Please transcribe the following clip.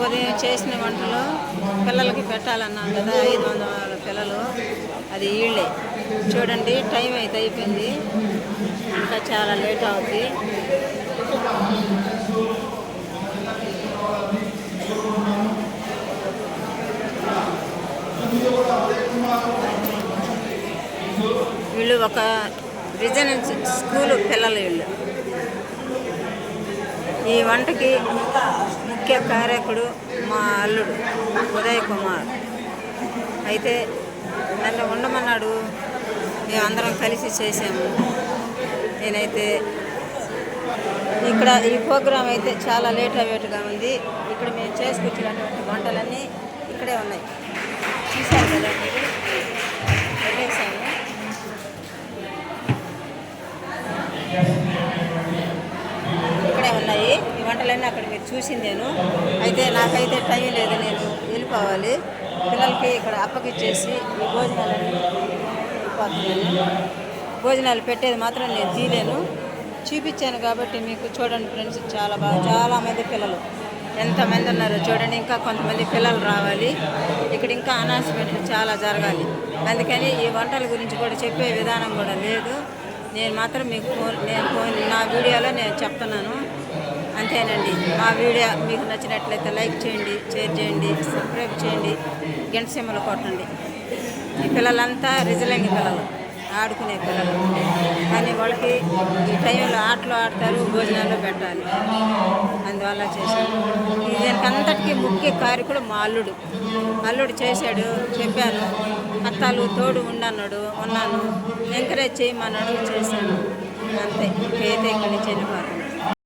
ఉదయం చేసిన వంటలు పిల్లలకి పెట్టాలన్నాం కదా, 500 పిల్లలు, అది వీళ్ళే. చూడండి, టైం అయితే అయిపోయింది, ఇంకా చాలా లేట్ అవుతుంది. వీళ్ళు ఒక రెసిడెన్సీ స్కూలు పిల్లలు వీళ్ళు. ఈ వంటకి ముఖ్య కారకుడు మా అల్లుడు ఉదయ్ కుమార్. అయితే నన్ను ఉండమన్నాడు, మేమందరం కలిసి చేసాము. నేనైతే ఇక్కడ ఈ ప్రోగ్రాం అయితే చాలా లేట్ అయ్యేట్టుగా ఉంది. ఇక్కడ మేము చేసుకొచ్చినటువంటి వంటలన్నీ ఇక్కడే ఉన్నాయి, చూశారు కదా మీరు. పెట్టేసాము. ఇక్కడే ఉన్నాయి ఈ వంటలన్నీ, అక్కడ మీరు చూసింది నేను. అయితే నాకైతే టైం లేదు, నేను వెళ్ళిపోవాలి. పిల్లలకి ఇక్కడ అప్పగిచ్చేసి ఈ భోజనాలన్నీ వెళ్ళిపోతున్నాను. భోజనాలు పెట్టేది మాత్రం నేను తీయలేను, చూపించాను కాబట్టి మీకు. చూడండి ఫ్రెండ్స్, చాలామంది పిల్లలు ఎంతమంది ఉన్నారో చూడండి. ఇంకా కొంతమంది పిల్లలు రావాలి. ఇక్కడ ఇంకా అనౌన్స్మెంట్లు చాలా జరగాలి. అందుకని ఈ వంటల గురించి కూడా చెప్పే విధానం కూడా లేదు. నేను మాత్రం మీకు నా వీడియోలో నేను చెప్తున్నాను, అంతేనండి. మా వీడియో మీకు నచ్చినట్లయితే లైక్ చేయండి, షేర్ చేయండి, సబ్స్క్రైబ్ చేయండి, గంట సింబల్ కొట్టండి. ఈ పిల్లలంతా రిజలింగ్ పిల్లలు, ఆడుకునే పిల్లలు, కానీ వాళ్ళకి ఈ టైంలో ఆటలు ఆడతారు, భోజనాలు పెట్టాలి, అందువల్ల చేశాను. దీనికి అంతటికీ ముఖ్య కారకుడు మా అల్లుడు చేశాడు. చెప్పాను, అత్తాలు తోడు ఉన్నాను, ఎంకరేజ్ చేయమన్నాడు, చేశాను, అంతే. ఇంకైతే ఇక్కడి నుంచి వెళ్ళిపోతాను.